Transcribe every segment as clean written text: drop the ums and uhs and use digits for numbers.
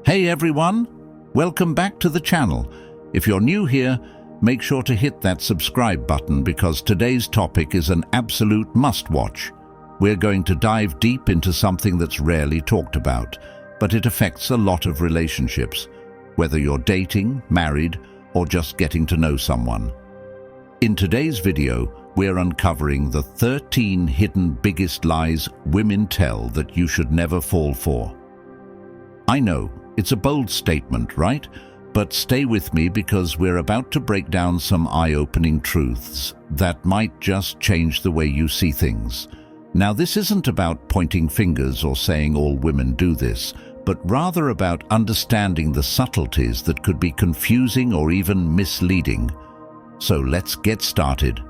Hey everyone, welcome back to the channel. If you're new here, make sure to hit that subscribe button because today's topic is an absolute must-watch. We're going to dive deep into something that's rarely talked about, but it affects a lot of relationships, whether you're dating, married, or just getting to know someone. In today's video, we're uncovering the 13 hidden biggest lies women tell that you should never fall for. I know, it's a bold statement, right? But stay with me because we're about to break down some eye-opening truths that might just change the way you see things. Now, this isn't about pointing fingers or saying all women do this, but rather about understanding the subtleties that could be confusing or even misleading. So let's get started.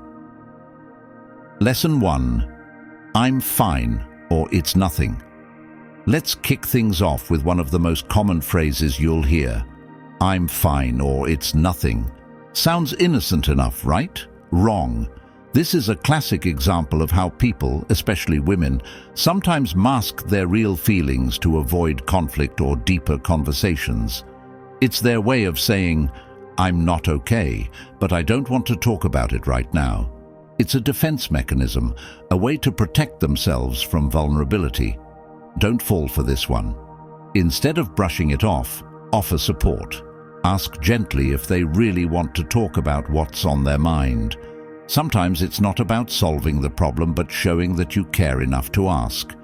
Lesson 1. I'm fine, or it's nothing. Let's kick things off with one of the most common phrases you'll hear. I'm fine, or it's nothing. Sounds innocent enough, right? Wrong. This is a classic example of how people, especially women, sometimes mask their real feelings to avoid conflict or deeper conversations. It's their way of saying, I'm not okay, but I don't want to talk about it right now. It's a defense mechanism, a way to protect themselves from vulnerability. Don't fall for this one. Instead of brushing it off, offer support. Ask gently if they really want to talk about what's on their mind. Sometimes it's not about solving the problem, but showing that you care enough to ask.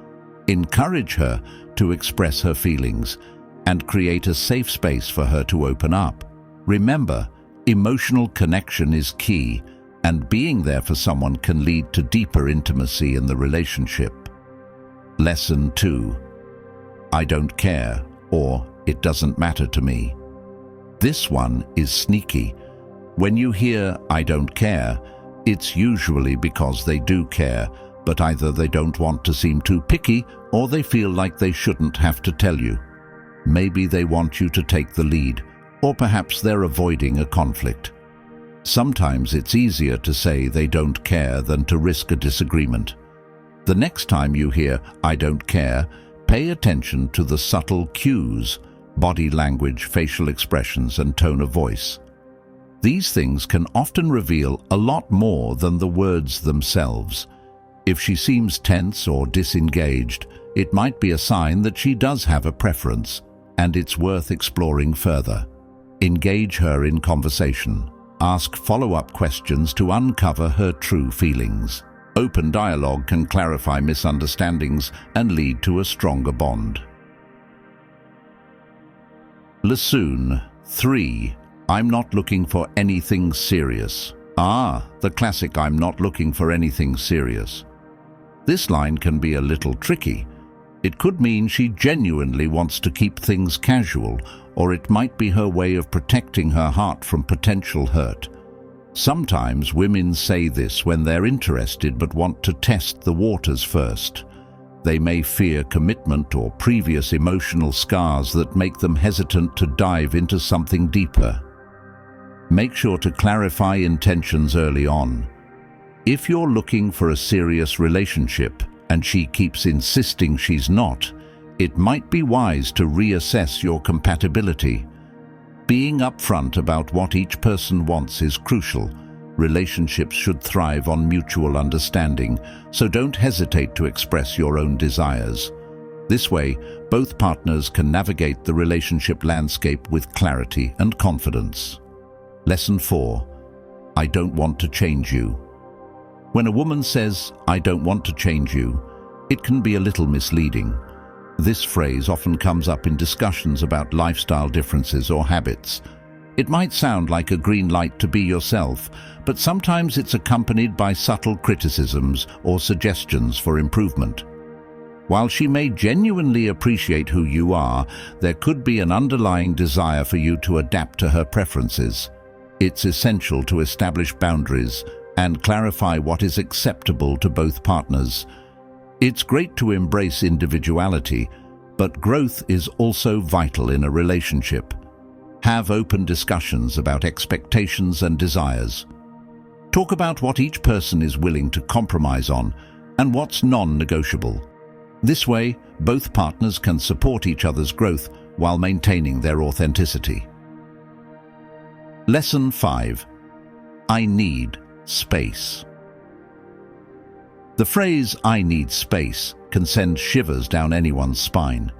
Encourage her to express her feelings and create a safe space for her to open up. Remember, emotional connection is key, and being there for someone can lead to deeper intimacy in the relationship. Lesson 2. I don't care, or it doesn't matter to me. This one is sneaky. When you hear I don't care, it's usually because they do care, but either they don't want to seem too picky or they feel like they shouldn't have to tell you. Maybe they want you to take the lead, or perhaps they're avoiding a conflict. Sometimes it's easier to say they don't care than to risk a disagreement. The next time you hear I don't care, pay attention to the subtle cues, body language, facial expressions, and tone of voice. These things can often reveal a lot more than the words themselves. If she seems tense or disengaged, it might be a sign that she does have a preference, and it's worth exploring further. Engage her in conversation. Ask follow-up questions to uncover her true feelings. Open dialogue can clarify misunderstandings and lead to a stronger bond. Lesson 3. I'm not looking for anything serious. The classic I'm not looking for anything serious. This line can be a little tricky. It could mean she genuinely wants to keep things casual, or it might be her way of protecting her heart from potential hurt. Sometimes women say this when they're interested but want to test the waters first. They may fear commitment or previous emotional scars that make them hesitant to dive into something deeper. Make sure to clarify intentions early on. If you're looking for a serious relationship and she keeps insisting she's not, it might be wise to reassess your compatibility. Being upfront about what each person wants is crucial. Relationships should thrive on mutual understanding, so don't hesitate to express your own desires. This way, both partners can navigate the relationship landscape with clarity and confidence. Lesson 4. I don't want to change you. When a woman says, I don't want to change you, it can be a little misleading. This phrase often comes up in discussions about lifestyle differences or habits. It might sound like a green light to be yourself, but sometimes it's accompanied by subtle criticisms or suggestions for improvement. While she may genuinely appreciate who you are, there could be an underlying desire for you to adapt to her preferences. It's essential to establish boundaries and clarify what is acceptable to both partners. It's great to embrace individuality, but growth is also vital in a relationship. Have open discussions about expectations and desires. Talk about what each person is willing to compromise on and what's non-negotiable. This way, both partners can support each other's growth while maintaining their authenticity. Lesson 5. I need space. The phrase, "I need space," can send shivers down anyone's spine.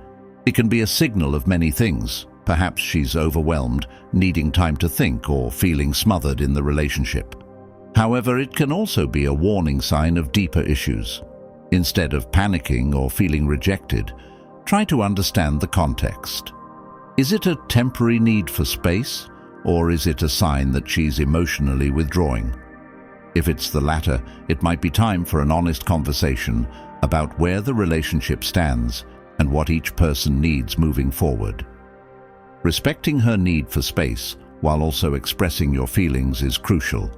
It can be a signal of many things. Perhaps she's overwhelmed, needing time to think, or feeling smothered in the relationship. However, it can also be a warning sign of deeper issues. Instead of panicking or feeling rejected, try to understand the context. Is it a temporary need for space, or is it a sign that she's emotionally withdrawing? If it's the latter, it might be time for an honest conversation about where the relationship stands and what each person needs moving forward. Respecting her need for space while also expressing your feelings is crucial.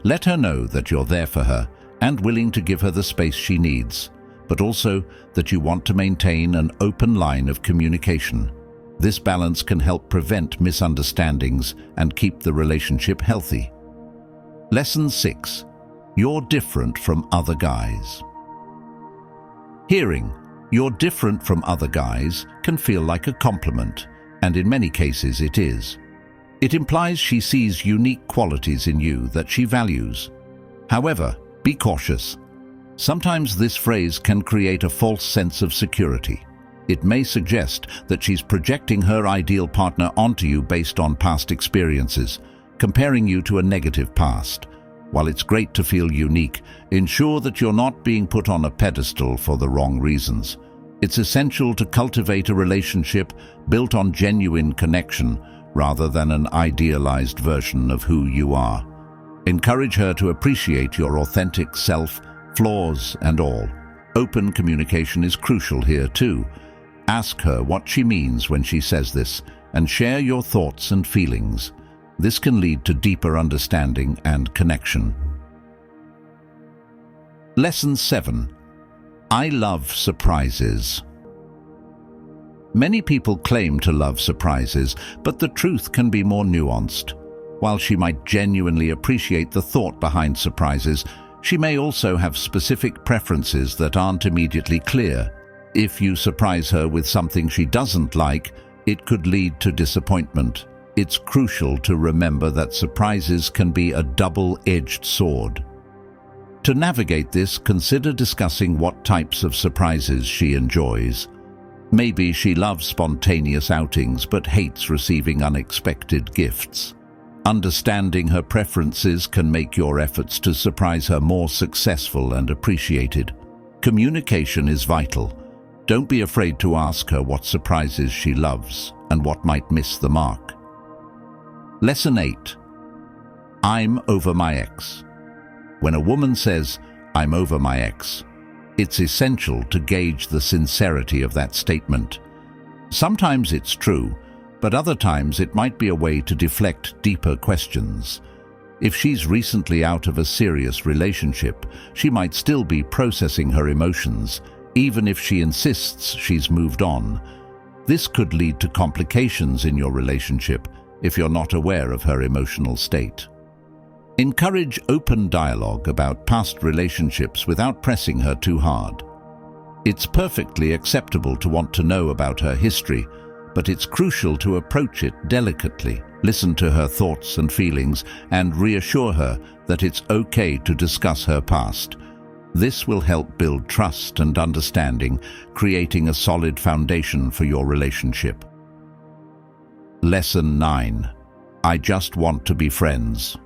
Let her know that you're there for her and willing to give her the space she needs, but also that you want to maintain an open line of communication. This balance can help prevent misunderstandings and keep the relationship healthy. Lesson 6. You're different from other guys. Hearing, "You're different from other guys," can feel like a compliment, and in many cases it is. It implies she sees unique qualities in you that she values. However, be cautious. Sometimes this phrase can create a false sense of security. It may suggest that she's projecting her ideal partner onto you based on past experiences, comparing you to a negative past. While it's great to feel unique, ensure that you're not being put on a pedestal for the wrong reasons. It's essential to cultivate a relationship built on genuine connection rather than an idealized version of who you are. Encourage her to appreciate your authentic self, flaws and all. Open communication is crucial here too. Ask her what she means when she says this, and share your thoughts and feelings. This can lead to deeper understanding and connection. Lesson 7. I love surprises. Many people claim to love surprises, but the truth can be more nuanced. While she might genuinely appreciate the thought behind surprises, she may also have specific preferences that aren't immediately clear. If you surprise her with something she doesn't like, it could lead to disappointment. It's crucial to remember that surprises can be a double-edged sword. To navigate this, consider discussing what types of surprises she enjoys. Maybe she loves spontaneous outings but hates receiving unexpected gifts. Understanding her preferences can make your efforts to surprise her more successful and appreciated. Communication is vital. Don't be afraid to ask her what surprises she loves and what might miss the mark. Lesson 8. I'm over my ex. When a woman says, "I'm over my ex," it's essential to gauge the sincerity of that statement. Sometimes it's true, but other times it might be a way to deflect deeper questions. If she's recently out of a serious relationship, she might still be processing her emotions, even if she insists she's moved on. This could lead to complications in your relationship if you're not aware of her emotional state. Encourage open dialogue about past relationships without pressing her too hard. It's perfectly acceptable to want to know about her history, but it's crucial to approach it delicately. Listen to her thoughts and feelings and reassure her that it's okay to discuss her past. This will help build trust and understanding, creating a solid foundation for your relationship. Lesson 9. I just want to be friends.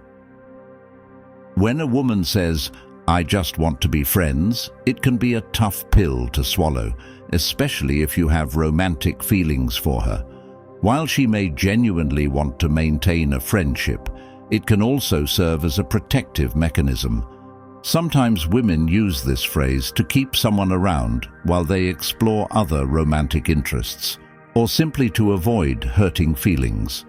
When a woman says, "I just want to be friends," it can be a tough pill to swallow, especially if you have romantic feelings for her. While she may genuinely want to maintain a friendship, it can also serve as a protective mechanism. Sometimes women use this phrase to keep someone around while they explore other romantic interests, or simply to avoid hurting feelings.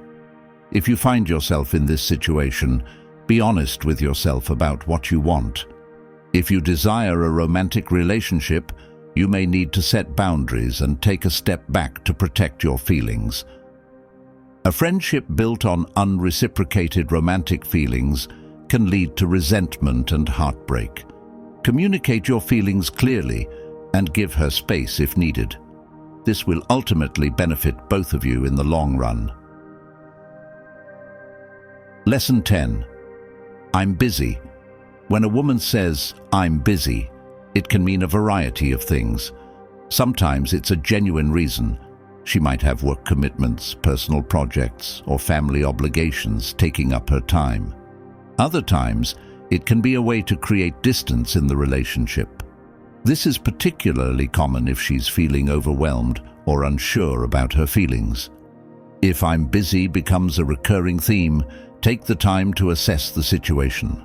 If you find yourself in this situation, be honest with yourself about what you want. If you desire a romantic relationship, you may need to set boundaries and take a step back to protect your feelings. A friendship built on unreciprocated romantic feelings can lead to resentment and heartbreak. Communicate your feelings clearly and give her space if needed. This will ultimately benefit both of you in the long run. Lesson 10. I'm busy. When a woman says, "I'm busy," it can mean a variety of things. Sometimes it's a genuine reason. She might have work commitments, personal projects, or family obligations taking up her time. Other times, it can be a way to create distance in the relationship. This is particularly common if she's feeling overwhelmed or unsure about her feelings. If "I'm busy" becomes a recurring theme, take the time to assess the situation.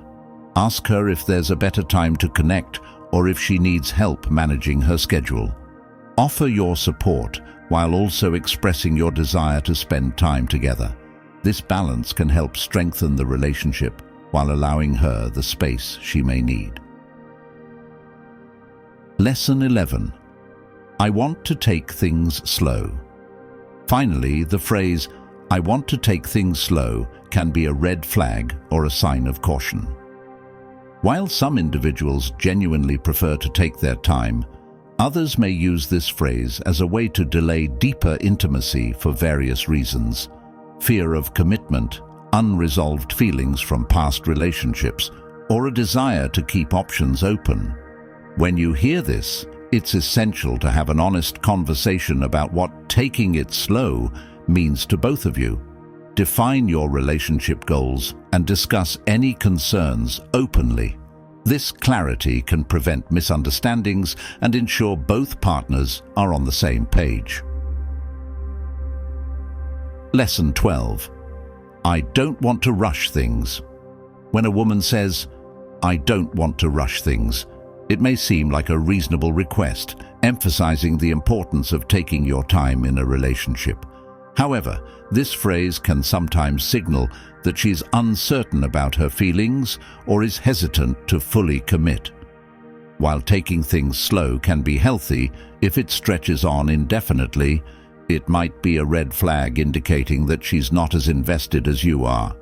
Ask her if there's a better time to connect or if she needs help managing her schedule. Offer your support while also expressing your desire to spend time together. This balance can help strengthen the relationship while allowing her the space she may need. Lesson 11. I want to take things slow. Finally, the phrase, "I want to take things slow," can be a red flag or a sign of caution. While some individuals genuinely prefer to take their time, others may use this phrase as a way to delay deeper intimacy for various reasons: fear of commitment, unresolved feelings from past relationships, or a desire to keep options open. When you hear this, it's essential to have an honest conversation about what taking it slow means to both of you. Define your relationship goals and discuss any concerns openly. This clarity can prevent misunderstandings and ensure both partners are on the same page. Lesson 12. I don't want to rush things. When a woman says, "I don't want to rush things," it may seem like a reasonable request, emphasizing the importance of taking your time in a relationship. However, this phrase can sometimes signal that she's uncertain about her feelings or is hesitant to fully commit. While taking things slow can be healthy, if it stretches on indefinitely, it might be a red flag indicating that she's not as invested as you are.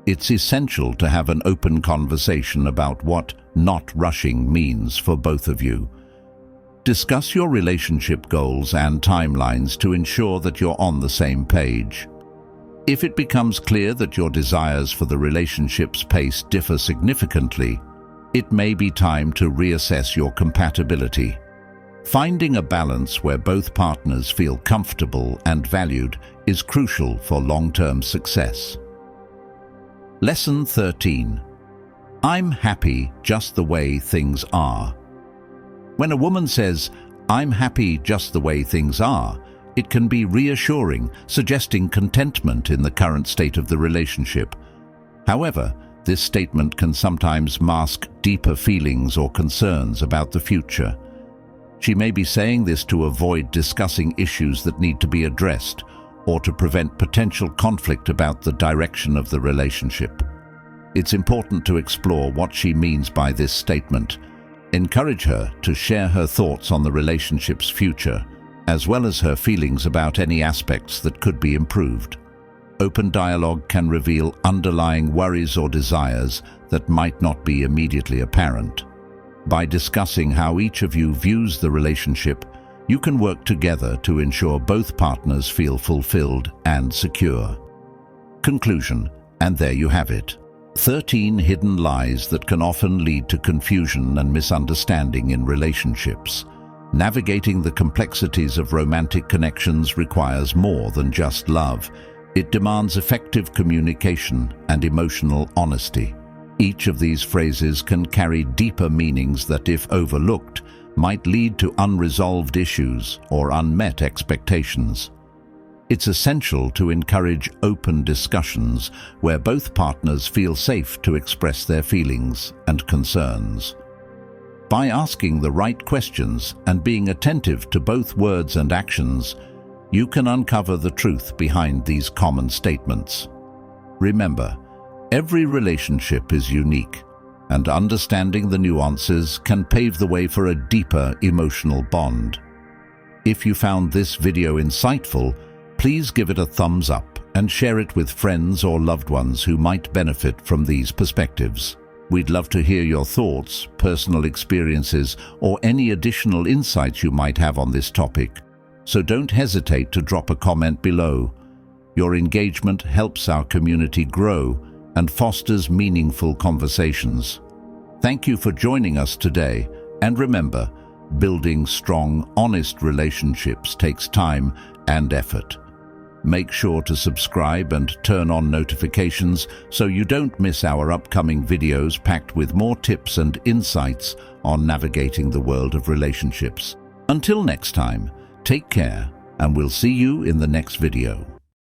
It's essential to have an open conversation about what not rushing means for both of you. Discuss your relationship goals and timelines to ensure that you're on the same page. If it becomes clear that your desires for the relationship's pace differ significantly, it may be time to reassess your compatibility. Finding a balance where both partners feel comfortable and valued is crucial for long-term success. Lesson 13. I'm happy just the way things are. When a woman says, "I'm happy just the way things are," it can be reassuring, suggesting contentment in the current state of the relationship. However, this statement can sometimes mask deeper feelings or concerns about the future. She may be saying this to avoid discussing issues that need to be addressed or to prevent potential conflict about the direction of the relationship. It's important to explore what she means by this statement. Encourage her to share her thoughts on the relationship's future, as well as her feelings about any aspects that could be improved. Open dialogue can reveal underlying worries or desires that might not be immediately apparent. By discussing how each of you views the relationship, you can work together to ensure both partners feel fulfilled and secure. Conclusion, and there you have it. 13 hidden lies that can often lead to confusion and misunderstanding in relationships. Navigating the complexities of romantic connections requires more than just love. It demands effective communication and emotional honesty. Each of these phrases can carry deeper meanings that, if overlooked, might lead to unresolved issues or unmet expectations. It's essential to encourage open discussions where both partners feel safe to express their feelings and concerns. By asking the right questions and being attentive to both words and actions, you can uncover the truth behind these common statements. Remember, every relationship is unique, and understanding the nuances can pave the way for a deeper emotional bond. If you found this video insightful, please give it a thumbs up and share it with friends or loved ones who might benefit from these perspectives. We'd love to hear your thoughts, personal experiences, or any additional insights you might have on this topic. so don't hesitate to drop a comment below. Your engagement helps our community grow and fosters meaningful conversations. Thank you for joining us today, and remember, building strong, honest relationships takes time and effort. Make sure to subscribe and turn on notifications so you don't miss our upcoming videos packed with more tips and insights on navigating the world of relationships. Until next time, take care, and we'll see you in the next video.